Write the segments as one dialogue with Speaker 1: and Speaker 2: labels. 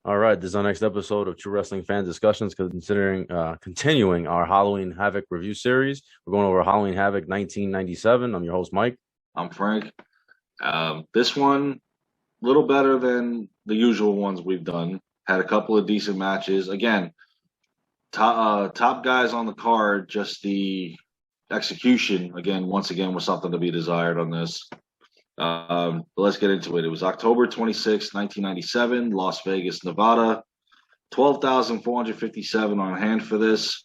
Speaker 1: All right, this is our next episode of True Wrestling Fan Discussions, continuing our Halloween Havoc review series. We're going over Halloween Havoc 1997. I'm your host, Mike.
Speaker 2: I'm Frank. This one, a little better than the usual ones we've done. Had a couple of decent matches. Again, top guys on the card. Just the execution, once again, was something to be desired on this. But let's get into it. It was October 26, 1997, Las Vegas, Nevada. 12,457 on hand for this.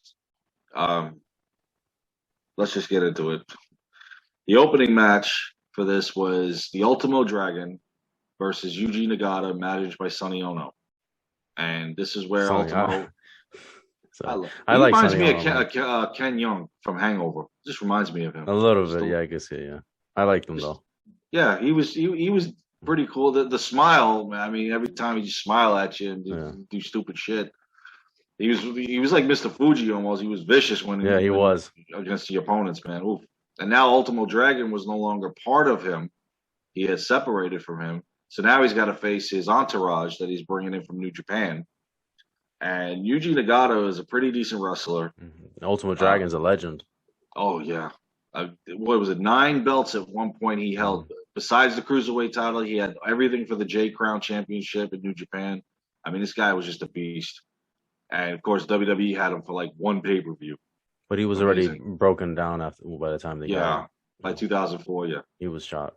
Speaker 2: Let's just get into it. The opening match for this was the Ultimo Dragon versus Yuji Nagata, managed by Sonny Ono. And this is where Ultimo... He reminds me of Ken Young from Hangover. Just reminds me of him.
Speaker 1: A little bit, yeah, I guess, yeah. I liked him, though.
Speaker 2: Yeah, he was pretty cool. The smile, man, I mean, every time he just smile at you and do stupid shit. He was like Mr. Fuji almost. He was vicious when
Speaker 1: he was
Speaker 2: against the opponents, man. Oof. And now Ultimo Dragon was no longer part of him. He had separated from him. So now he's got to face his entourage that he's bringing in from New Japan. And Yuji Nagata is a pretty decent wrestler.
Speaker 1: Mm-hmm. Ultimo Dragon's a legend.
Speaker 2: Oh, yeah. What was it? 9 belts at one point he held. Besides the Cruiserweight title, he had everything for the J Crown Championship in New Japan. I mean, this guy was just a beast. And, of course, WWE had him for like one pay-per-view.
Speaker 1: But he was already broken down by the time they got him.
Speaker 2: By 2004, yeah.
Speaker 1: He was shot.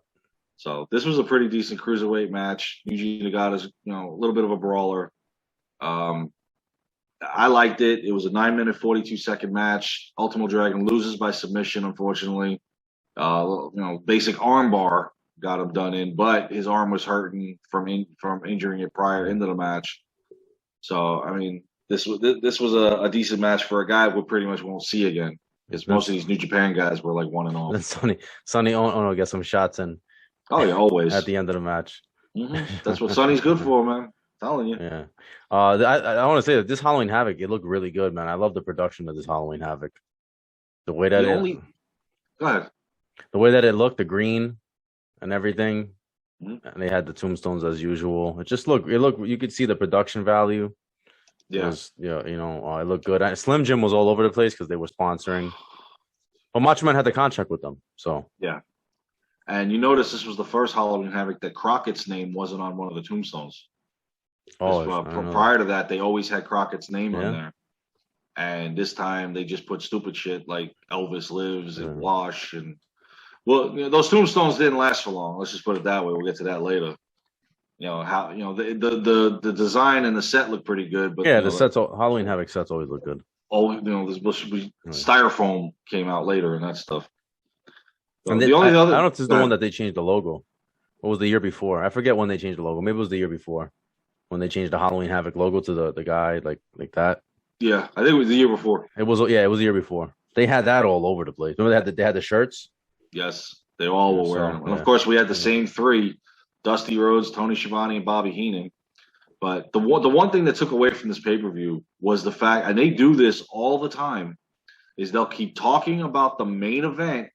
Speaker 2: So this was a pretty decent Cruiserweight match. Yuji Nagata's, a little bit of a brawler. I liked it. It was a 9-minute, 42-second match. Ultimo Dragon loses by submission, unfortunately. Basic armbar got him done in, but his arm was hurting from injuring it prior into the match. So, I mean, this was a decent match for a guy we pretty much won't see again. Because most of these New Japan guys were like 1-0.
Speaker 1: Then Sonny Ono get some shots in.
Speaker 2: Oh yeah, always
Speaker 1: at the end of the match.
Speaker 2: Mm-hmm. That's what Sonny's good for, man. I'm telling you.
Speaker 1: Yeah. I want to say that this Halloween Havoc, it looked really good, man. I love the production of this Halloween Havoc. The way that
Speaker 2: Go ahead.
Speaker 1: The way that it looked, the green and everything, and they had the tombstones as usual. You could see the production value.
Speaker 2: Yeah.
Speaker 1: It looked good. Slim Jim was all over the place because they were sponsoring. But Macho Man had the contract with them, so.
Speaker 2: Yeah. And you notice this was the first Halloween Havoc that Crockett's name wasn't on one of the tombstones. Prior to that, they always had Crockett's name on there. And this time they just put stupid shit like Elvis lives and Wash and those tombstones didn't last for long. Let's just put it that way. We'll get to that later. The design and the set look pretty good, but
Speaker 1: the sets, Halloween Havoc sets always look good.
Speaker 2: This styrofoam came out later and that stuff.
Speaker 1: And I don't know if this is the one that they changed the logo. What was the year before? I forget when they changed the logo. Maybe it was the year before when they changed the Halloween Havoc logo to the guy like that.
Speaker 2: Yeah, I think it was the year before.
Speaker 1: It was the year before. They had that all over the place. Remember they had the shirts?
Speaker 2: Yes, they all were wearing them. And of course, we had the same 3: Dusty Rhodes, Tony Schiavone, and Bobby Heenan. But the one thing that took away from this pay-per-view was the fact, and they do this all the time, is they'll keep talking about the main event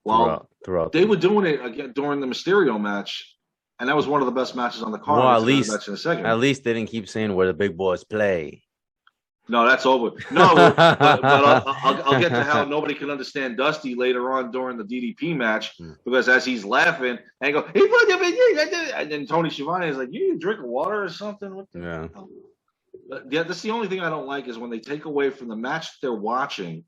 Speaker 2: while they were doing it again during the Mysterio match, and that was one of the best matches on the card.
Speaker 1: Well, at least they didn't keep saying where the big boys play.
Speaker 2: No, that's over. No, but I'll get to how nobody can understand Dusty later on during the DDP match because as he's laughing and go, and then Tony Schiavone is like, "You need a drink of water or something?"
Speaker 1: Yeah,
Speaker 2: that's the only thing I don't like is when they take away from the match that they're watching,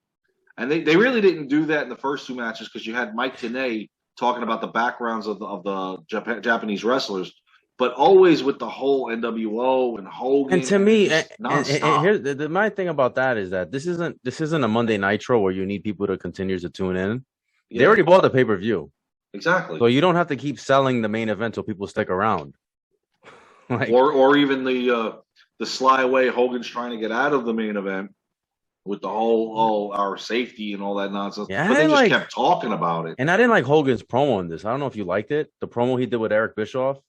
Speaker 2: and they really didn't do that in the first 2 matches because you had Mike Tenay talking about the backgrounds of the Japanese wrestlers. But always with the whole NWO and Hogan.
Speaker 1: And to me, and my thing about that is that this isn't a Monday Nitro where you need people to continue to tune in. Yeah. They already bought the pay-per-view.
Speaker 2: Exactly.
Speaker 1: So you don't have to keep selling the main event so people stick around.
Speaker 2: Or even the sly way Hogan's trying to get out of the main event with the whole our safety and all that nonsense.
Speaker 1: Yeah,
Speaker 2: but they just kept talking about it.
Speaker 1: And I didn't like Hogan's promo on this. I don't know if you liked it. The promo he did with Eric Bischoff.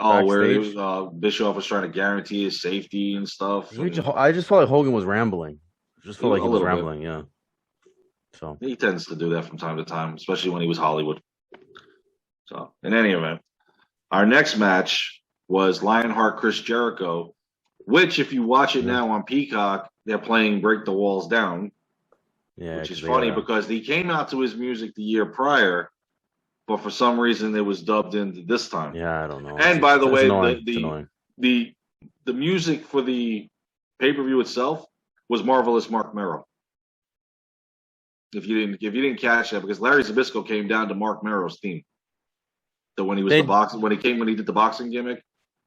Speaker 2: Oh, where it was, Bischoff was trying to guarantee his safety and stuff.
Speaker 1: I just felt like Hogan was rambling. He was rambling, yeah. So
Speaker 2: he tends to do that from time to time, especially when he was Hollywood. So, in any event, our next match was Lionheart Chris Jericho, which if you watch it now on Peacock, they're playing Break the Walls Down, which is funny because he came out to his music the year prior, but for some reason it was dubbed into this time.
Speaker 1: Yeah, I don't know.
Speaker 2: And by the way,
Speaker 1: the
Speaker 2: music for the pay-per-view itself was Marvelous Mark Merrow. If you didn't catch that, because Larry Zbyszko came down to Mark Merrow's theme. So when he was when he did the boxing gimmick,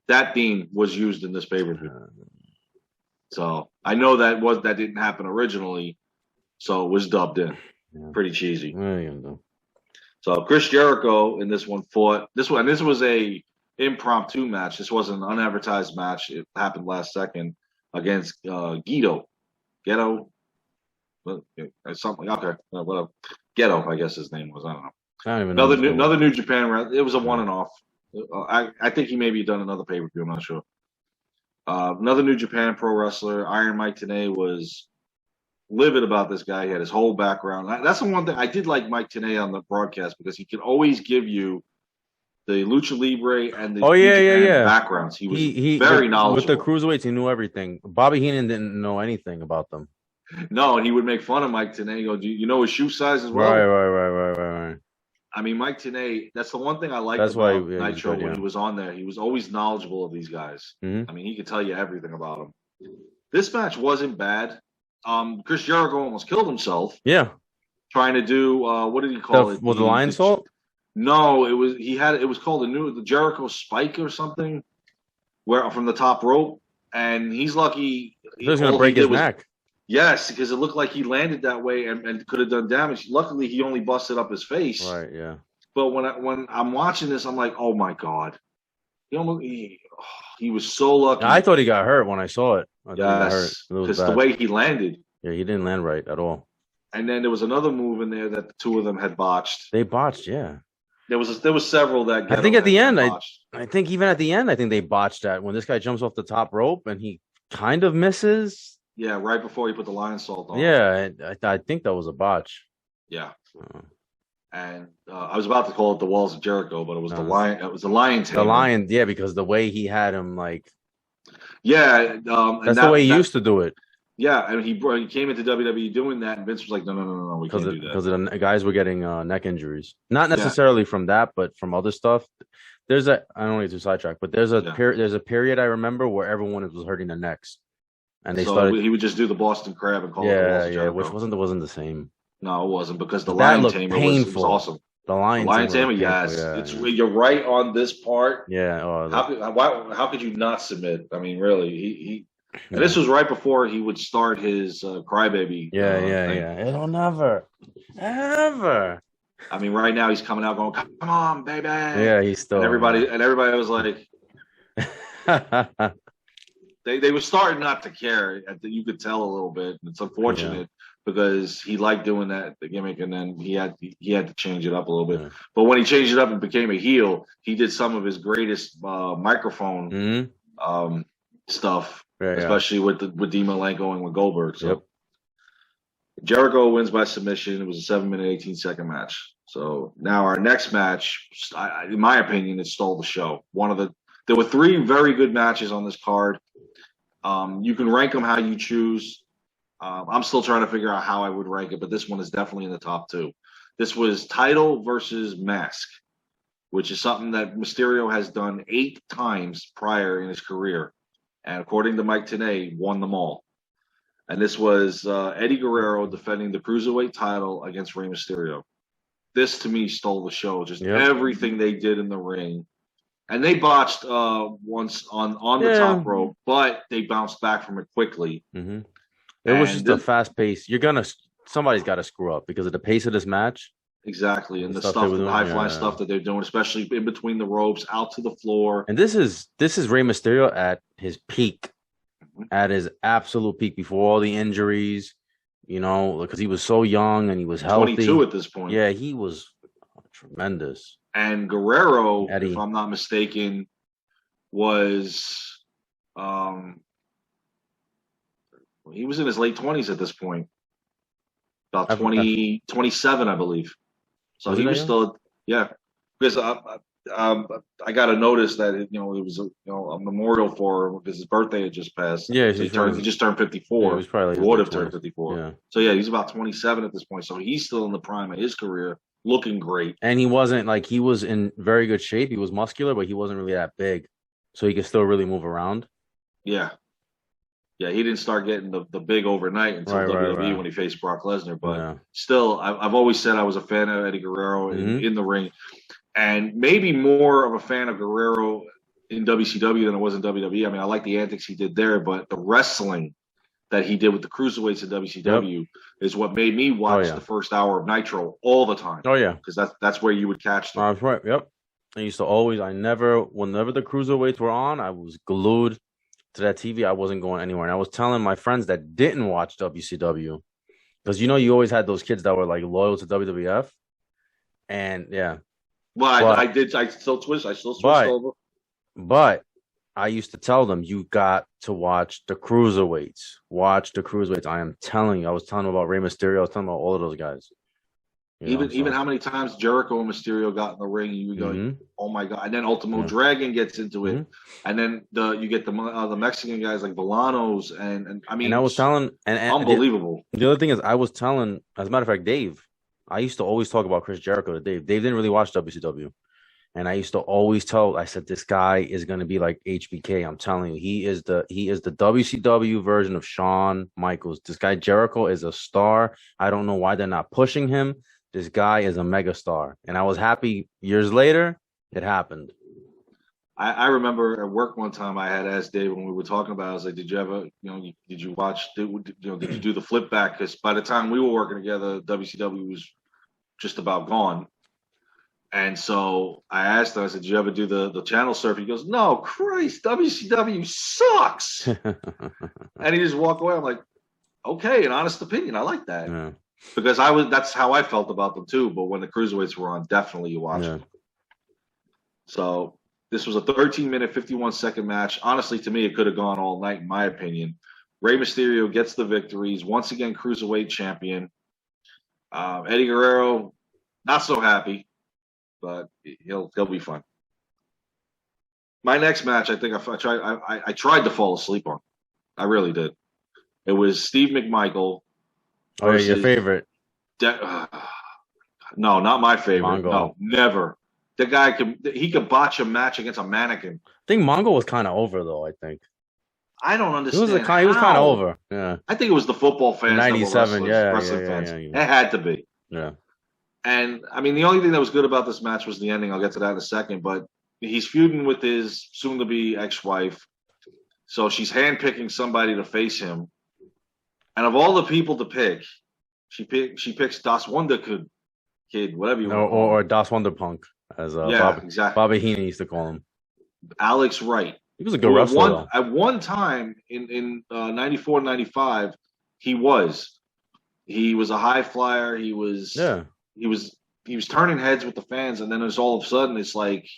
Speaker 2: that theme was used in this pay-per-view. So I know that didn't happen originally, so it was dubbed in. Yeah. Pretty cheesy. So Chris Jericho in this one fought this was a impromptu match. This was an unadvertised match. It happened last second against Ghetto, something. Okay, whatever. Ghetto, I guess his name was. I don't know.
Speaker 1: I don't even know.
Speaker 2: Another New Japan. It was a one and off. I think he maybe done another pay per view. I'm not sure. Another New Japan pro wrestler, Iron Mike Tenay, was livid about this guy. He had his whole background. That's the one thing I did like Mike Tenay on the broadcast, because he could always give you the Lucha Libre and the backgrounds. He was very knowledgeable.
Speaker 1: With the cruiserweights, he knew everything. Bobby Heenan didn't know anything about them.
Speaker 2: No, and he would make fun of Mike Tenay. Go, do you know his shoe size as well?
Speaker 1: Right.
Speaker 2: I mean, Mike Tenay, that's the one thing I liked about Nitro when he was on there. He was always knowledgeable of these guys.
Speaker 1: Mm-hmm.
Speaker 2: I mean, he could tell you everything about them. This match wasn't bad. Chris Jericho almost killed himself.
Speaker 1: Yeah.
Speaker 2: Trying to do, what did he call it?
Speaker 1: Was the Lion Salt?
Speaker 2: No, it was called the Jericho Spike or something, where from the top rope. And he's lucky.
Speaker 1: He was going to break his neck.
Speaker 2: Yes, because it looked like he landed that way and could have done damage. Luckily, he only busted up his face.
Speaker 1: Right, yeah.
Speaker 2: But when I'm watching this, I'm like, oh my god, he was so lucky.
Speaker 1: I thought he got hurt when I saw it.
Speaker 2: Yes, because the way he landed.
Speaker 1: Yeah, he didn't land right at all.
Speaker 2: And then there was another move in there that the two of them had botched.
Speaker 1: They botched, yeah.
Speaker 2: There was several that.
Speaker 1: I think at the end, I think even at the end, I think they botched that when this guy jumps off the top rope and he kind of misses.
Speaker 2: Yeah, right before he put the Lion Salt on.
Speaker 1: Yeah, I think that was a botch.
Speaker 2: Yeah. And I was about to call it the Walls of Jericho, but it was the Lion. It was the Lion Tamer.
Speaker 1: The Lion, yeah, because the way he had him, like.
Speaker 2: Yeah,
Speaker 1: that's the way he used to do it.
Speaker 2: Yeah, and he came into WWE doing that, and Vince was like, no, we can't do that.
Speaker 1: Because the guys were getting neck injuries. Not necessarily from that, but from other stuff. I don't want to get too sidetracked, but there's a period I remember where everyone was hurting their necks. And they started.
Speaker 2: He would just do the Boston Crab and call it the Walls of Jericho.
Speaker 1: Which wasn't the same.
Speaker 2: No, it wasn't, because the Lion Tamer was awesome.
Speaker 1: The Lion
Speaker 2: Tamer, yes. You're right on this part.
Speaker 1: Yeah.
Speaker 2: How could you not submit? I mean, really, and this was right before he would start his Crybaby.
Speaker 1: Yeah. It'll never, ever.
Speaker 2: I mean, right now he's coming out going, "Come on, baby."
Speaker 1: Yeah, he's still.
Speaker 2: And everybody was like. They were starting not to care. You could tell a little bit. It's unfortunate because he liked doing the gimmick, and then he had to change it up a little bit. But when he changed it up and became a heel, he did some of his greatest microphone stuff, especially with Dean Malenko and with Goldberg. So Jericho wins by submission. It was a 7-minute, 18-second match. So now our next match, in my opinion, it stole the show. There were 3 very good matches on this card. You can rank them how you choose. I'm still trying to figure out how I would rank it, but this one is definitely in the top 2. This was title versus mask, which is something that Mysterio has done 8 times prior in his career. And according to Mike Tenay, won them all. And this was Eddie Guerrero defending the Cruiserweight title against Rey Mysterio. This, to me, stole the show. Just everything they did in the ring. And they botched once on the top rope, but they bounced back from it quickly.
Speaker 1: Mm-hmm. It was just a fast pace. Somebody's got to screw up because of the pace of this match.
Speaker 2: Exactly, and the high flying stuff that they're doing, especially in between the ropes, out to the floor.
Speaker 1: And this is Rey Mysterio at his peak, at his absolute peak before all the injuries. Because he was so young and he was healthy.
Speaker 2: 22 at this point.
Speaker 1: Yeah, he was tremendous.
Speaker 2: And Guerrero, if I'm not mistaken, was he was in his late 20s at this point. About 27, I believe. So he was still, because I got to notice that it was a memorial for him because his birthday had just passed.
Speaker 1: Yeah,
Speaker 2: so he just turned 54.
Speaker 1: Yeah, he's probably
Speaker 2: would have turned 54.
Speaker 1: Yeah.
Speaker 2: So yeah, he's about 27 at this point. So he's still in the prime of his career, looking great.
Speaker 1: And he wasn't he was in very good shape. He was muscular, but he wasn't really that big, so he could still really move around.
Speaker 2: Yeah. Yeah, he didn't start getting the big overnight until WWE when he faced Brock Lesnar. But still, I've always said I was a fan of Eddie Guerrero in the ring. And maybe more of a fan of Guerrero in WCW than I was in WWE. I mean, I like the antics he did there, but the wrestling that he did with the cruiserweights in WCW is what made me watch the first hour of Nitro all the time.
Speaker 1: Oh, yeah.
Speaker 2: Because that's where you would catch them.
Speaker 1: That's right. Yep. I used to whenever the cruiserweights were on, I was glued to that TV. I wasn't going anywhere. And I was telling my friends that didn't watch WCW, because you always had those kids that were loyal to WWF. And yeah.
Speaker 2: Well, I did. I still switched over.
Speaker 1: But I used to tell them, you got to watch the cruiserweights. Watch the cruiserweights. I am telling you. I was telling them about Rey Mysterio. I was telling them about all of those guys.
Speaker 2: Even how many times Jericho and Mysterio got in the ring, you would go, oh my god! And then Ultimo Dragon gets into it, and then you get the Mexican guys like Villanos, and I mean,
Speaker 1: and I was telling, and
Speaker 2: unbelievable.
Speaker 1: The other thing is, I was telling, as a matter of fact, Dave. I used to always talk about Chris Jericho to Dave. Dave didn't really watch WCW. And I used to always I said, this guy is going to be like HBK. I'm telling you, he is the WCW version of Shawn Michaels. This guy Jericho is a star. I don't know why they're not pushing him. This guy is a mega star. And I was happy years later, it happened.
Speaker 2: I remember at work one time I had asked Dave when we were talking about it, I was like, did you ever, did you watch, did you do the flip back? Because by the time we were working together, WCW was just about gone. And so I asked him, I said, did you ever do the channel surf? He goes, no, Christ, WCW sucks. And he just walked away. I'm like, okay, an honest opinion. I like that.
Speaker 1: Yeah.
Speaker 2: Because that's how I felt about them too. But when the cruiserweights were on, definitely you watched them. So this was a 13-minute, 51-second match. Honestly, to me, it could have gone all night, in my opinion. Rey Mysterio gets the victories. Once again, cruiserweight champion. Eddie Guerrero, not so happy, but he'll be fun. My next match, I think I tried to fall asleep on. I really did. It was Steve McMichael.
Speaker 1: Oh, yeah, your favorite?
Speaker 2: No, not my favorite.
Speaker 1: Mongo.
Speaker 2: No, never. The guy could botch a match against a mannequin.
Speaker 1: I think Mongo was kind of over though. I think.
Speaker 2: I don't understand.
Speaker 1: He was kind of over. Yeah.
Speaker 2: I think it was the football fans.
Speaker 1: 97.
Speaker 2: Wrestling fans. Yeah. It had to be.
Speaker 1: Yeah.
Speaker 2: And I mean, the only thing that was good about this match was the ending. I'll get to that in a second. But he's feuding with his soon-to-be ex-wife, so she's handpicking somebody to face him. And of all the people to pick, she picks Das Wonder Kid, whatever you want.
Speaker 1: Or Das Wonder Punk, as
Speaker 2: exactly.
Speaker 1: Bobby Heenan used to call him.
Speaker 2: Alex Wright.
Speaker 1: He was a good wrestler.
Speaker 2: At one time in 94, 95, he was a high flyer. He was turning heads with the fans, and then it's all of a sudden it's like,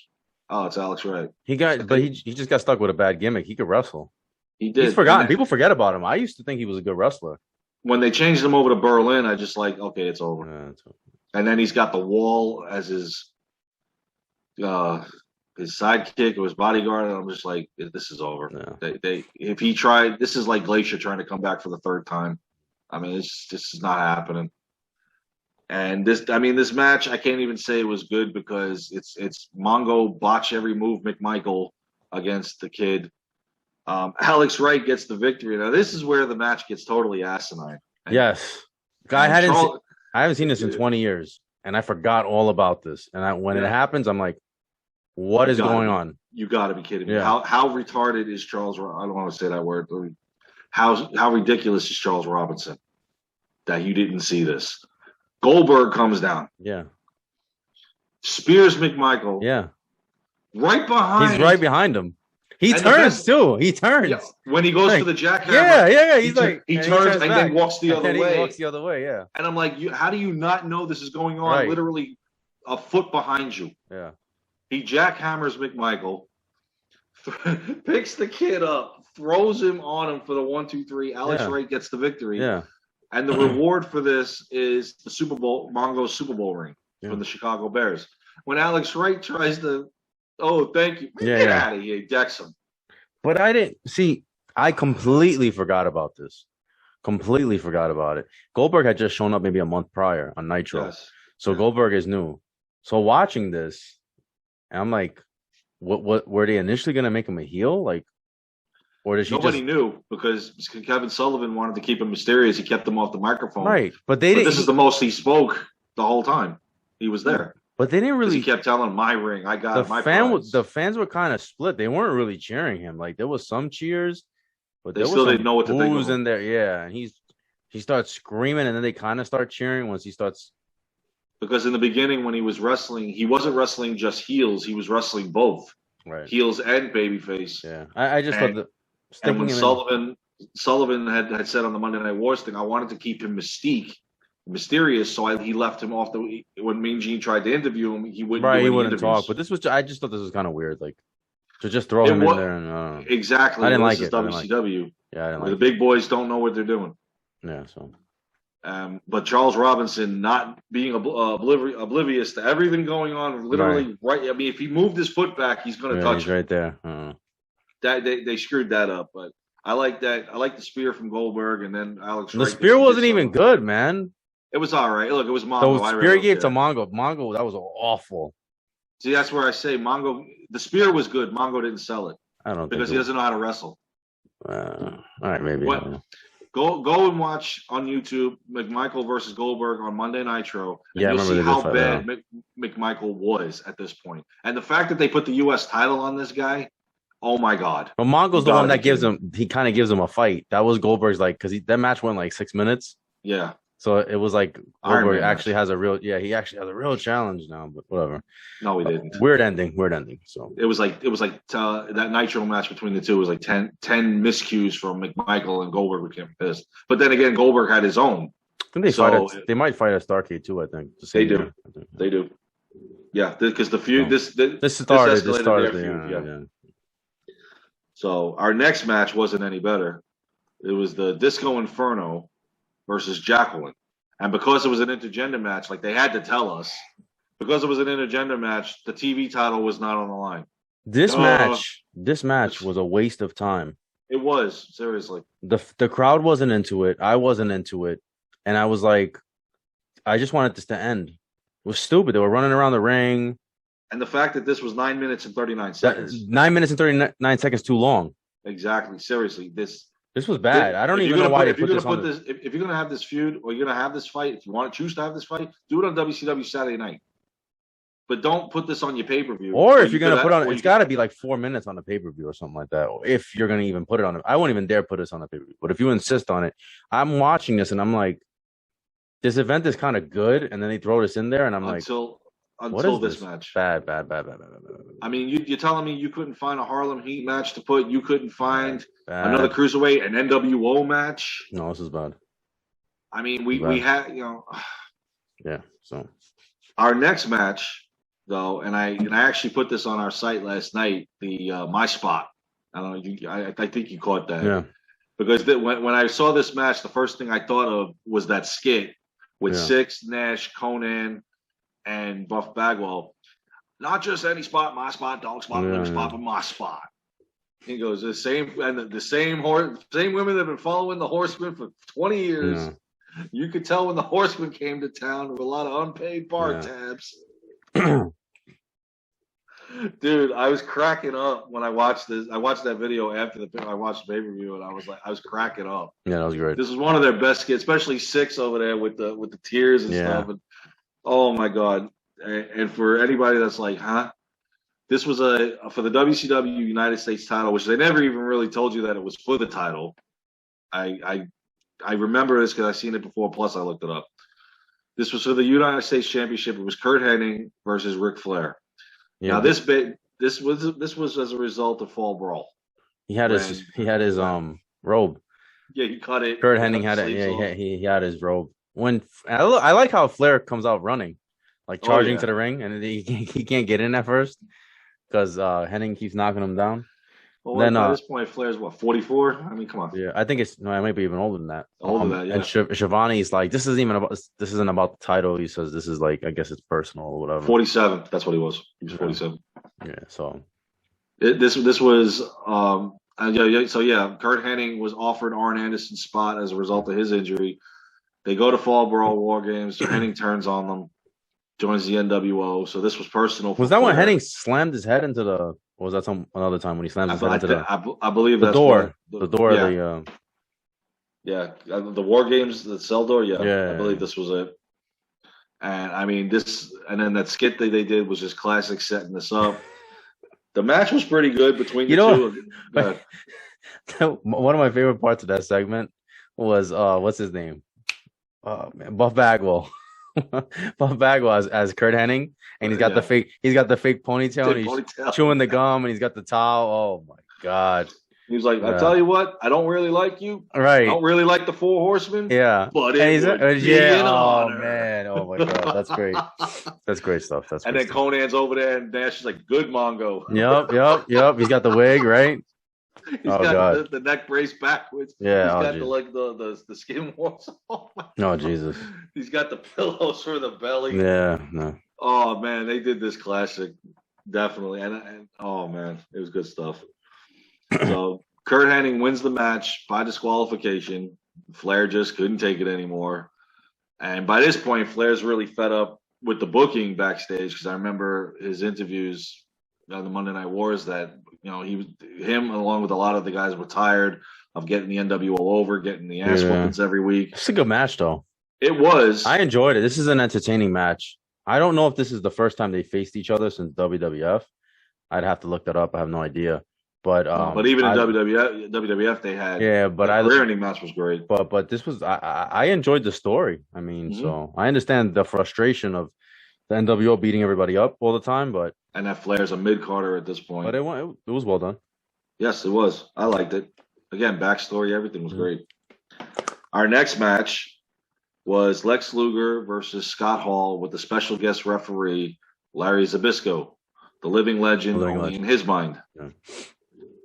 Speaker 2: oh, it's Alex Wright.
Speaker 1: He just got stuck with a bad gimmick. He could wrestle.
Speaker 2: He did.
Speaker 1: He's forgotten. People forget about him. I used to think he was a good wrestler.
Speaker 2: When they changed him over to Berlin, I just like, okay, it's over.
Speaker 1: Yeah, it's over.
Speaker 2: And then he's got the Wall as his sidekick or his bodyguard, and I'm just like, this is over. Yeah. If he tried, this is like Glacier trying to come back for the third time. I mean, this is not happening. And this match, I can't even say it was good because it's Mongo botch every move McMichael against the kid. Alex Wright gets the victory. Now this is where the match gets totally asinine.
Speaker 1: Yes, I haven't seen this in 20 years, and I forgot all about this. And when it happens, I'm like, what is going on? You got to be kidding me! Yeah. How retarded is Charles? I don't want to say that word. How ridiculous is Charles Robinson that you didn't see this? Goldberg comes down. Yeah. Spears McMichael. Yeah. Right behind. He's right behind him. He turns too. He turns. Yeah. When he goes for the jackhammer. Yeah. He's he turns and then walks the other way. He walks the other way, yeah. And I'm like, how do you not know this is going on? Right. Literally a foot behind you. Yeah. He jackhammers McMichael, picks the kid up, throws him on him for the 1, 2, 3. Alex Wright gets the victory. Yeah. And the reward for this is the Super Bowl, Mongo's Super Bowl ring from the Chicago Bears. When Alex Wright tries to
Speaker 2: Oh, thank you. Get out of here, decks him.
Speaker 1: But I didn't see. I completely forgot about this. Completely forgot about it. Goldberg had just shown up maybe a month prior on Nitro. Yes. So Goldberg is new. So watching this, and I'm like, what were they initially going to make him a heel? Like, or did she
Speaker 2: Nobody knew because Kevin Sullivan wanted to keep him mysterious. He kept him off the microphone.
Speaker 1: Right. But they didn't.
Speaker 2: This is the most he spoke the whole time. He was there.
Speaker 1: But they didn't really.
Speaker 2: He kept telling him, my ring. I got my
Speaker 1: prize. The fans were kind of split. They weren't really cheering him. Like, there was some cheers, but there still didn't know what to think of him. In there. Yeah. And he starts screaming, and then they kind of start cheering once he starts.
Speaker 2: Because in the beginning, when he was wrestling, he wasn't wrestling just heels. He was wrestling both.
Speaker 1: Right.
Speaker 2: Heels and babyface.
Speaker 1: Yeah. I just thought that.
Speaker 2: And when Sullivan had said on the Monday Night Wars thing, I wanted to keep him mysterious, so he left him off when Mean Gene tried to interview him, he wouldn't. Right, he wouldn't talk.
Speaker 1: But I just thought this was kind of weird, like to just throw him in there. And
Speaker 2: exactly,
Speaker 1: I didn't like it.
Speaker 2: WCW.
Speaker 1: Yeah, I didn't
Speaker 2: like the big boys don't know what they're doing.
Speaker 1: Yeah, so.
Speaker 2: But Charles Robinson not being oblivious to everything going on, literally right. I mean, if he moved his foot back, he's going to touch.
Speaker 1: He's right there.
Speaker 2: That they screwed that up, but I like that. I like the spear from Goldberg, and then Alex.
Speaker 1: The spear wasn't even good, man.
Speaker 2: It was all right. Look, it was Mongo.
Speaker 1: The spear he gave to Mongo. Mongo, that was awful.
Speaker 2: See, that's where I say Mongo. The spear was good. Mongo didn't sell it.
Speaker 1: I don't
Speaker 2: because he doesn't know how to wrestle.
Speaker 1: All right, maybe.
Speaker 2: Go and watch on YouTube McMichael versus Goldberg on Monday Nitro. And you'll see how bad McMichael was at this point. And the fact that they put the U.S. title on this guy, oh my God.
Speaker 1: But Mongo's the one that he kind of gives him a fight. That was Goldberg's because that match went like 6 minutes.
Speaker 2: Yeah.
Speaker 1: So it was like Goldberg actually has a real challenge now, but whatever.
Speaker 2: No, he didn't.
Speaker 1: Weird ending. So
Speaker 2: it was like that Nitro match between the two was like 10 miscues from McMichael, and Goldberg became pissed. But then again, Goldberg had his own.
Speaker 1: They might fight at Starrcade too. I think
Speaker 2: they do. They do. Yeah, because the feud this
Speaker 1: started.
Speaker 2: Yeah. So our next match wasn't any better. It was the Disco Inferno versus Jacqueline. And because it was an intergender match, like they had to tell us, because it was an intergender match, the TV title was not on the line.
Speaker 1: This match was a waste of time.
Speaker 2: It was, seriously.
Speaker 1: The crowd wasn't into it. I wasn't into it. And I was like, I just wanted this to end. It was stupid. They were running around the ring.
Speaker 2: And the fact that this was 9 minutes and 39 seconds.
Speaker 1: 9 minutes and 39 seconds too long.
Speaker 2: Exactly. Seriously. This
Speaker 1: was bad. I don't even know why they put this on.
Speaker 2: If you're going to have this feud or you're going to have this fight, if you want to choose to have this fight, do it on WCW Saturday night. But don't put this on your pay-per-view.
Speaker 1: Or if you're going to put on, it's got to be like 4 minutes on the pay-per-view or something like that. Or if you're going to even put it on it. I won't even dare put this on the pay-per-view. But if you insist on it, I'm watching this and I'm like, this event is kind of good. And then they throw this in there and I'm
Speaker 2: until this match.
Speaker 1: Bad.
Speaker 2: I mean, you're telling me you couldn't find a Harlem Heat match to put? You couldn't find another Cruiserweight, an NWO match?
Speaker 1: No, this is bad.
Speaker 2: I mean, we had,
Speaker 1: Yeah, so.
Speaker 2: Our next match, though, and I actually put this on our site last night, the My Spot. I don't know, I think you caught that.
Speaker 1: Yeah.
Speaker 2: Because when I saw this match, the first thing I thought of was that skit with Six, Nash, Conan, and Buff Bagwell. Not just any spot, my spot, dog spot, little spot, but my spot. He goes, the same women that have been following the Horsemen for 20 years. Yeah. You could tell when the Horsemen came to town, there were a lot of unpaid bar tabs. Dude, I was cracking up when I watched this. I watched that video after I watched the pay-per-view, and I was cracking up.
Speaker 1: Yeah, that was great.
Speaker 2: This was one of their best skits, especially Six over there with the tears and stuff. And, oh my God. And for anybody that's like, huh? This was for the WCW United States title, which they never even really told you that it was for the title. I remember this because I've seen it before, plus I looked it up. This was for the United States Championship. It was Curt Hennig versus Ric Flair. Yeah. Now this was as a result of Fall Brawl.
Speaker 1: He had his robe.
Speaker 2: Yeah, he cut it.
Speaker 1: Curt Hennig had it. Yeah, he had his robe. When I like how Flair comes out running, like charging to the ring, and he can't get in at first because Hennig keeps knocking him down.
Speaker 2: Well, then at this point, Flair's 44. I mean, come on.
Speaker 1: Yeah, I think it might be even older than that.
Speaker 2: Older than that, yeah.
Speaker 1: And Shivani's like, this isn't about the title. He says this is like, I guess it's personal or whatever.
Speaker 2: 47. That's what he was. He was 47.
Speaker 1: Yeah. So
Speaker 2: this was so Curt Hennig was offered Arn Anderson's spot as a result of his injury. They go to Fall Brawl War Games. So Hennig turns on them, joins the NWO. So this was personal.
Speaker 1: Was that when Hennig slammed his head into the? Or was that another time when he slammed his head into
Speaker 2: I believe
Speaker 1: the
Speaker 2: that's
Speaker 1: door? The door.
Speaker 2: Yeah. The War Games, the cell door. Yeah. I believe this was it. And I mean and then that skit that they did was just classic, setting this up. The match was pretty good between the
Speaker 1: two. One of my favorite parts of that segment was what's his name? Buff Bagwell. Buff Bagwell as Curt Hennig, and he's got the fake ponytail, and he's chewing the gum, and he's got the towel. Oh my god.
Speaker 2: He was like, I tell you what, I don't really like you.
Speaker 1: Right.
Speaker 2: I don't really like the Four Horsemen.
Speaker 1: Yeah.
Speaker 2: But an honor.
Speaker 1: Man. Oh my god. That's great. That's great stuff.
Speaker 2: And then Conan's over there and Nash is like, good Mongo.
Speaker 1: Yep. He's got the wig, right?
Speaker 2: He's got the neck brace backwards.
Speaker 1: Yeah.
Speaker 2: He's got the skin walls.
Speaker 1: Oh Jesus.
Speaker 2: He's got the pillows for the belly.
Speaker 1: Yeah. No.
Speaker 2: Oh man, they did this classic. Definitely. And oh man, it was good stuff. So Curt Hennig wins the match by disqualification. Flair just couldn't take it anymore. And by this point, Flair's really fed up with the booking backstage, because I remember his interviews on the Monday Night Wars that, him along with a lot of the guys were tired of getting the NWO over, getting the ass whoopings every week.
Speaker 1: It's a good match, though.
Speaker 2: It was.
Speaker 1: I enjoyed it. This is an entertaining match. I don't know if this is the first time they faced each other since WWF. I'd have to look that up. I have no idea. But
Speaker 2: even in WWF they had
Speaker 1: but
Speaker 2: the career ending match was great.
Speaker 1: But this was I enjoyed the story. I mean, so I understand the frustration of the NWO beating everybody up all the time,
Speaker 2: and that Flair's a mid-carder at this point.
Speaker 1: But it was well done.
Speaker 2: Yes, it was. I liked it. Again, backstory, everything was great. Our next match was Lex Luger versus Scott Hall with the special guest referee Larry Zbyszko, the living legend only in his mind. Yeah.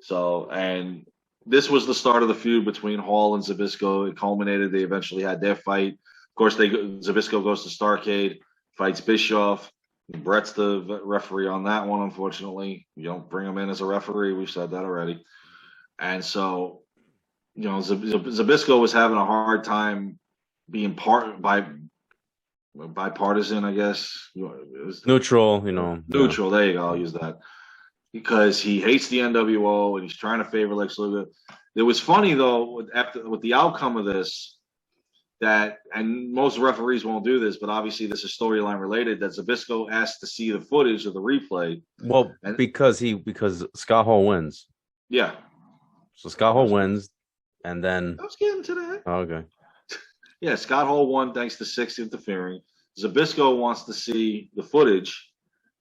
Speaker 2: So, and this was the start of the feud between Hall and Zbyszko. It culminated. They eventually had their fight. Of course, Zbyszko goes to Starrcade, fights Bischoff. Brett's the referee on that one, unfortunately. You don't bring him in as a referee. We've said that already. And so, Zbyszko was having a hard time being bipartisan, I guess.
Speaker 1: Neutral,
Speaker 2: Neutral, there you go. I'll use that. Because he hates the NWO and he's trying to favor Lex Luger. It was funny though, with the outcome of this, and most referees won't do this, but obviously this is storyline related, that Zbyszko asked to see the footage of the replay.
Speaker 1: Well, because Scott Hall wins.
Speaker 2: Yeah.
Speaker 1: So Scott Hall wins, and then
Speaker 2: I was getting to that.
Speaker 1: Oh, okay.
Speaker 2: Yeah, Scott Hall won thanks to Six interfering. Zbyszko wants to see the footage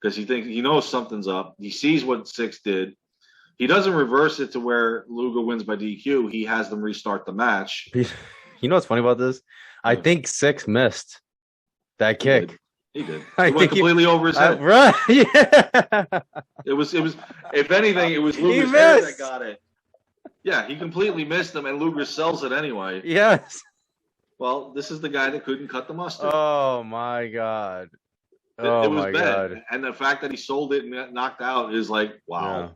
Speaker 2: because he knows something's up. He sees what Six did. He doesn't reverse it to where Luger wins by DQ. He has them restart the match.
Speaker 1: You know what's funny about this? I think Six missed that kick.
Speaker 2: He did. He went completely over his head.
Speaker 1: Right? Yeah.
Speaker 2: It was. If anything, it was Luger's head that got it. Yeah, he completely missed him, and Luger sells it anyway.
Speaker 1: Yes.
Speaker 2: Well, this is the guy that couldn't cut the mustard.
Speaker 1: Oh my god.
Speaker 2: It was bad. God. And the fact that he sold it and got knocked out is like, wow.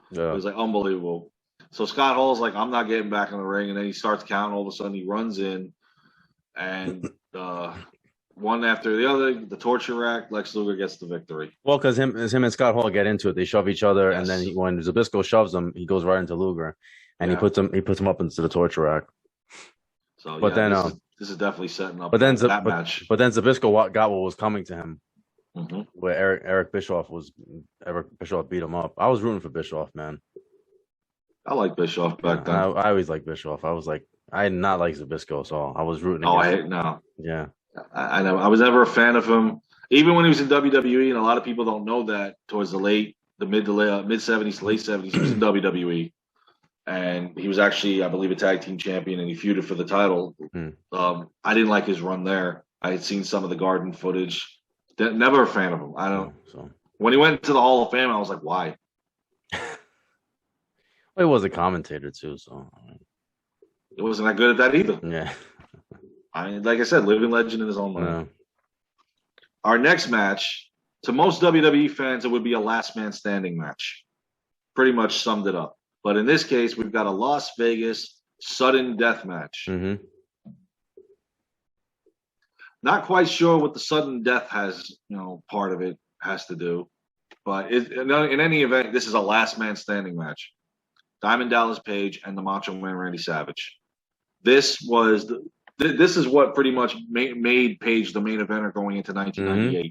Speaker 2: Yeah. It was like unbelievable. So Scott Hall's like, I'm not getting back in the ring. And then he starts counting. All of a sudden he runs in. And one after the other, the torture rack, Lex Luger gets the victory.
Speaker 1: Well, because him and Scott Hall get into it. They shove each other. Yes. And then when Zbyszko shoves him, he goes right into Luger. And he puts him up into the torture rack.
Speaker 2: So, then this is definitely setting up that match.
Speaker 1: But then Zbyszko got what was coming to him, where Eric Bischoff beat him up. I was rooting for Bischoff, man.
Speaker 2: I like Bischoff back then.
Speaker 1: I always liked Bischoff. I did not like Zbyszko, so I was rooting.
Speaker 2: Yeah. I know. I was never a fan of him, even when he was in WWE, and a lot of people don't know that. Towards the mid 70s, late 70s, he was in WWE. And he was actually, I believe, a tag team champion, and he feuded for the title. I didn't like his run there. I had seen some of the Garden footage. Never a fan of him. I don't. So when he went to the Hall of Fame, I was like, why?
Speaker 1: Well, he was a commentator too, so
Speaker 2: he wasn't that good at that either.
Speaker 1: Yeah.
Speaker 2: Like I said, living legend in his own mind. Yeah. Our next match to most WWE fans, it would be a last man standing match. Pretty much summed it up. But in this case, we've got a Las Vegas sudden death match.
Speaker 1: Mm-hmm.
Speaker 2: Not quite sure what the sudden death has, part of it has to do. But in any event, this is a last man standing match. Diamond Dallas Page and the Macho Man Randy Savage. This is what pretty much made Paige the main eventer going into 1998. Mm-hmm.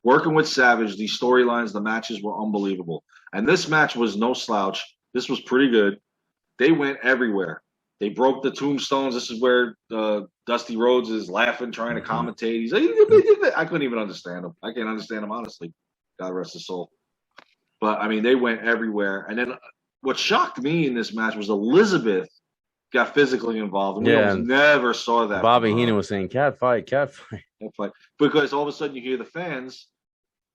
Speaker 2: Working with Savage, these storylines, the matches were unbelievable. And this match was no slouch. This was pretty good. They went everywhere. They broke the tombstones. This is where Dusty Rhodes is laughing, trying to commentate. He's like, I couldn't even understand him. I can't understand him, honestly. God rest his soul. But, I mean, they went everywhere. And then what shocked me in this match was Elizabeth got physically involved. And we almost never saw that.
Speaker 1: Bobby Heenan was saying, cat fight.
Speaker 2: Because all of a sudden you hear the fans,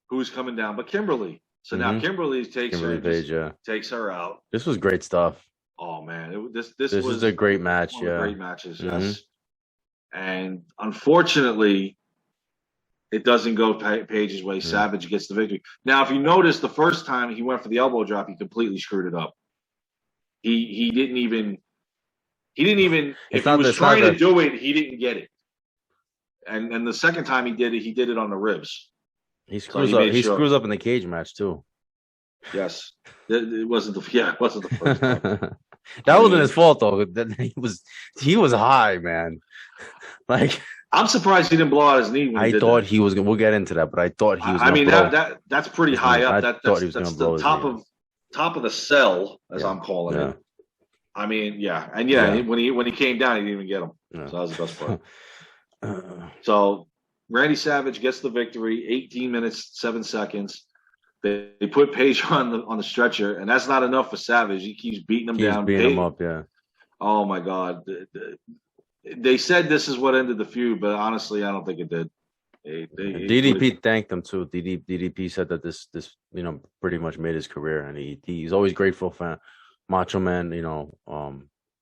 Speaker 2: who's coming down? But Kimberly. So now Kimberly takes her out.
Speaker 1: This was great stuff.
Speaker 2: Oh man, this
Speaker 1: was a great match.
Speaker 2: Great matches, yes. And unfortunately, it doesn't go Paige's way. Savage gets the victory. Now, if you notice, the first time he went for the elbow drop, he completely screwed it up. He didn't even. If he was trying to do it, he didn't get it. And the second time he did it on the ribs.
Speaker 1: He screws up. He screws up in the cage match too.
Speaker 2: Yes, it wasn't the first time.
Speaker 1: That wasn't his fault though. He was high, man. Like
Speaker 2: I'm surprised he didn't blow out his knee. When
Speaker 1: I thought he was going. We'll get into that, but I thought he was.
Speaker 2: I mean that's pretty high up. That's the top of the cell, as I'm calling it. I mean, when he came down, he didn't even get him. So that was the best part. So Randy Savage gets the victory, 18 minutes, 7 seconds. They put Paige on the stretcher, and that's not enough for Savage. He keeps beating him down.
Speaker 1: Beating him up, yeah.
Speaker 2: Oh, my God. They said this is what ended the feud, but honestly, I don't think it did.
Speaker 1: DDP thanked them, too. DDP said that this pretty much made his career, and he's always grateful for Macho Man,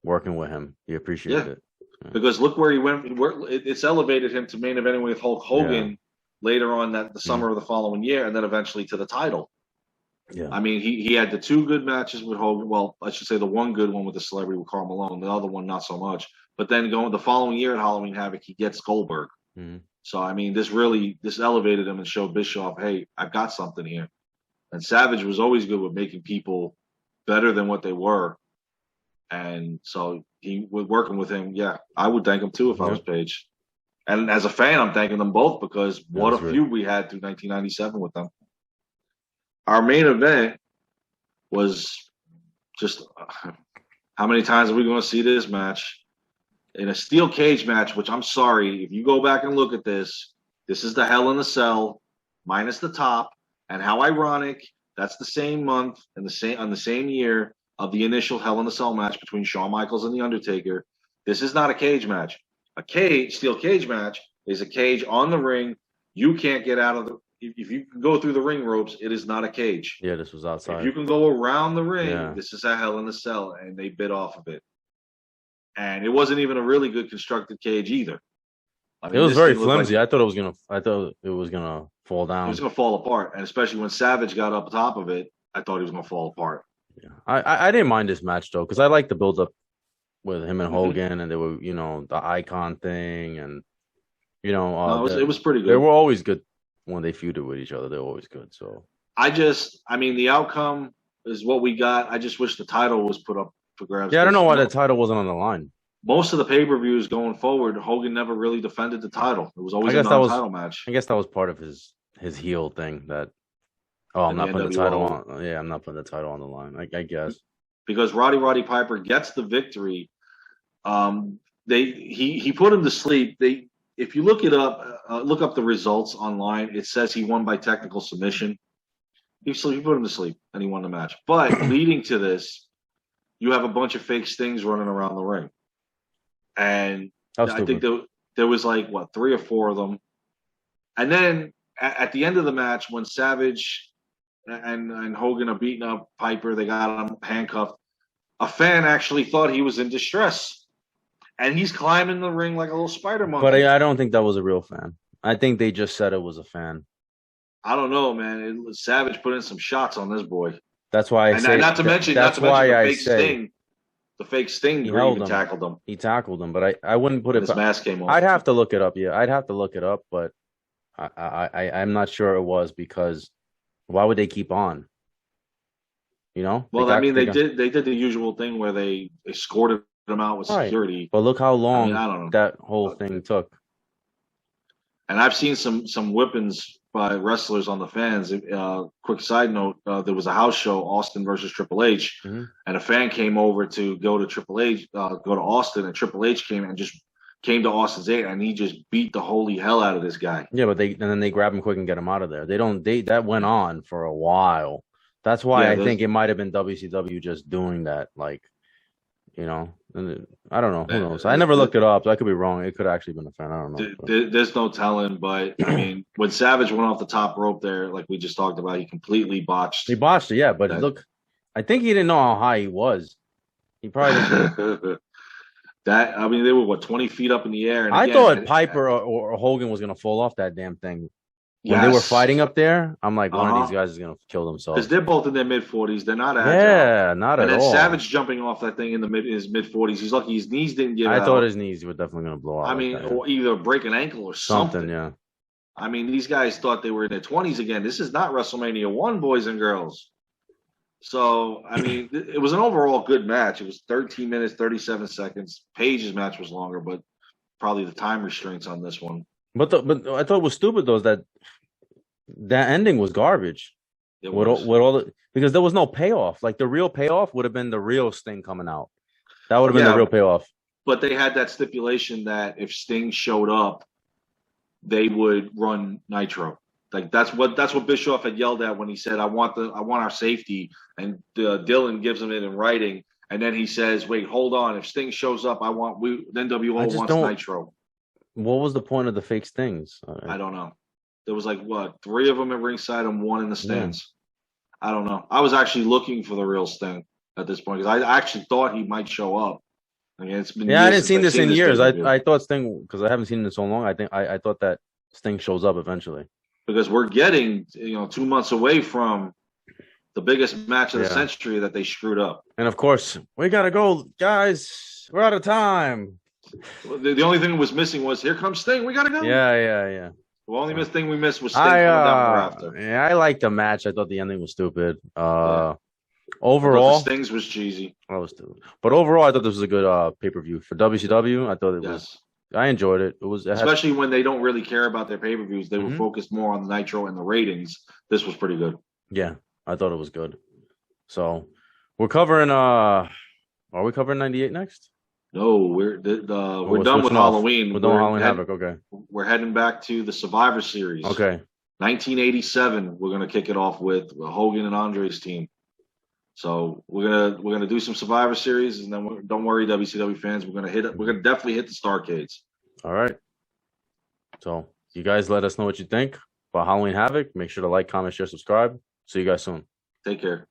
Speaker 1: working with him. He appreciated it. Yeah.
Speaker 2: Because look where he went. It's elevated him to main eventing with Hulk Hogan later on the summer of the following year, and then eventually to the title.
Speaker 1: Yeah.
Speaker 2: I mean, he had the 2 good matches with Hogan. Well, I should say the 1 good one with the celebrity with Karl Malone, the other one not so much. But then going the following year at Halloween Havoc, he gets Goldberg.
Speaker 1: Mm-hmm.
Speaker 2: So I mean, this elevated him and showed Bischoff, hey, I've got something here. And Savage was always good with making people better than what they were. And so he was working with him. Yeah, I would thank him too if I was Paige. And as a fan, I'm thanking them both because what a feud we had through 1997 with them. Our main event was just how many times are we going to see this match? In a steel cage match, which I'm sorry, if you go back and look at this is the Hell in a Cell minus the top. And how ironic, that's the same month and on the same year of the initial Hell in a Cell match between Shawn Michaels and The Undertaker. This is not a cage match. A steel cage match is a cage on the ring. You can't get out of if you can go through the ring ropes, it is not a cage.
Speaker 1: Yeah, this was outside.
Speaker 2: If you can go around the ring, this is a Hell in a Cell, and they bit off of it. And it wasn't even a really good constructed cage either. I mean,
Speaker 1: it was very flimsy. I thought it was gonna fall down.
Speaker 2: It was gonna fall apart, and especially when Savage got up top of it, I thought he was gonna fall apart.
Speaker 1: Yeah, I didn't mind this match though because I like the build up with him and Hogan, and they were the icon thing, and
Speaker 2: it was pretty good.
Speaker 1: They were always good when they feuded with each other. They're always good. So
Speaker 2: I mean, the outcome is what we got. I just wish the title was put up for grabs.
Speaker 1: Yeah, I don't know why the title wasn't on the line.
Speaker 2: Most of the pay-per-views going forward, Hogan never really defended the title. It was always a non-title match.
Speaker 1: I guess that was part of his heel thing that. Oh, I'm not putting the title on. Yeah, I'm not putting the title on the line. I guess
Speaker 2: because Roddy Piper gets the victory. He put him to sleep. If you look up the results online, it says he won by technical submission. He put him to sleep and he won the match. But leading to this, you have a bunch of fake stings running around the ring, and I think there was 3 or 4 of them. And then at the end of the match, when Savage and Hogan are beating up Piper, they got him handcuffed. A fan actually thought he was in distress. And he's climbing the ring like a little spider monkey.
Speaker 1: But I don't think that was a real fan. I think they just said it was a fan.
Speaker 2: I don't know, man. Savage put in some shots on this boy.
Speaker 1: That's why I say.
Speaker 2: Not to mention the fake Sting even tackled him.
Speaker 1: He tackled him, but I wouldn't put it.
Speaker 2: His mask came off.
Speaker 1: I'd have to look it up. Yeah, I'd have to look it up, but I'm not sure it was because why would they keep on? You know.
Speaker 2: Well, I mean, they did the usual thing where they escorted him out with security.
Speaker 1: Right. But look how long that whole thing took.
Speaker 2: And I've seen some whippings by wrestlers on the fans. Quick side note: there was a house show, Austin versus Triple H, and a fan came over to go to Triple H, go to Austin, and Triple H came to Austin's aid, and he just beat the holy hell out of this guy.
Speaker 1: Yeah, but then they grab him quick and get him out of there. That went on for a while. That's why I think it might have been WCW just doing that, like, you know. I don't know. Who knows? I never looked it up, so I could be wrong. It could have actually been a fan. I don't know.
Speaker 2: There's no telling, but I mean, when Savage went off the top rope there, like we just talked about, he completely botched.
Speaker 1: He botched it, yeah. But look, I think he didn't know how high he was. He probably didn't.
Speaker 2: I mean, they were 20 feet up in the air. And
Speaker 1: I thought Piper or Hogan was gonna fall off that damn thing. When they were fighting up there, I'm like, one of these guys is going to kill themselves.
Speaker 2: Because they're both in their mid-40s. They're not agile.
Speaker 1: Yeah, not at all.
Speaker 2: And then Savage jumping off that thing in his mid-40s. He's lucky his knees didn't give out.
Speaker 1: I thought his knees were definitely going to blow out.
Speaker 2: I mean, or either break an ankle or something.
Speaker 1: Yeah.
Speaker 2: I mean, these guys thought they were in their 20s again. This is not WrestleMania 1, boys and girls. So, I mean, it was an overall good match. It was 13 minutes, 37 seconds. Paige's match was longer, but probably the time restraints on this one.
Speaker 1: But I thought it was stupid, though, that ending was garbage. Because there was no payoff. Like the real payoff would have been the real Sting coming out. That would have been the real payoff.
Speaker 2: But they had that stipulation that if Sting showed up, they would run Nitro. Like that's what Bischoff had yelled at when he said, "I want our safety." And Dylan gives him it in writing, and then he says, "Wait, hold on. If Sting shows up, NWO wants Nitro."
Speaker 1: What was the point of the fake Stings?
Speaker 2: I don't know. There was 3 of them at ringside and 1 in the stands. I don't know. I was actually looking for the real Sting at this point because I actually thought he might show up. I mean, it's been
Speaker 1: I didn't see this in years. I thought Sting, because I haven't seen it in so long. I thought that Sting shows up eventually
Speaker 2: because we're getting 2 months away from the biggest match of the century that they screwed up.
Speaker 1: And of course, we gotta go, guys. We're out of time.
Speaker 2: The only thing that was missing was here comes Sting. We gotta go.
Speaker 1: Yeah.
Speaker 2: The only thing we missed was Sting coming down after.
Speaker 1: Yeah, I liked the match. I thought the ending was stupid. Overall,
Speaker 2: the Stings was cheesy.
Speaker 1: That was stupid. But overall, I thought this was a good pay-per-view for WCW. I thought it was. I enjoyed it.
Speaker 2: Especially when they don't really care about their pay-per-views. They were focused more on the Nitro and the ratings. This was pretty good.
Speaker 1: Yeah, I thought it was good. So we're covering. Are we covering 98 next?
Speaker 2: No, we're done with Halloween.
Speaker 1: We're done with Halloween Havoc. Okay.
Speaker 2: We're heading back to the Survivor Series.
Speaker 1: Okay.
Speaker 2: 1987. We're gonna kick it off with Hogan and Andre's team. So we're gonna do some Survivor Series, and then don't worry, WCW fans, we're gonna definitely hit the Starcades.
Speaker 1: All right. So you guys let us know what you think about Halloween Havoc. Make sure to like, comment, share, subscribe. See you guys soon.
Speaker 2: Take care.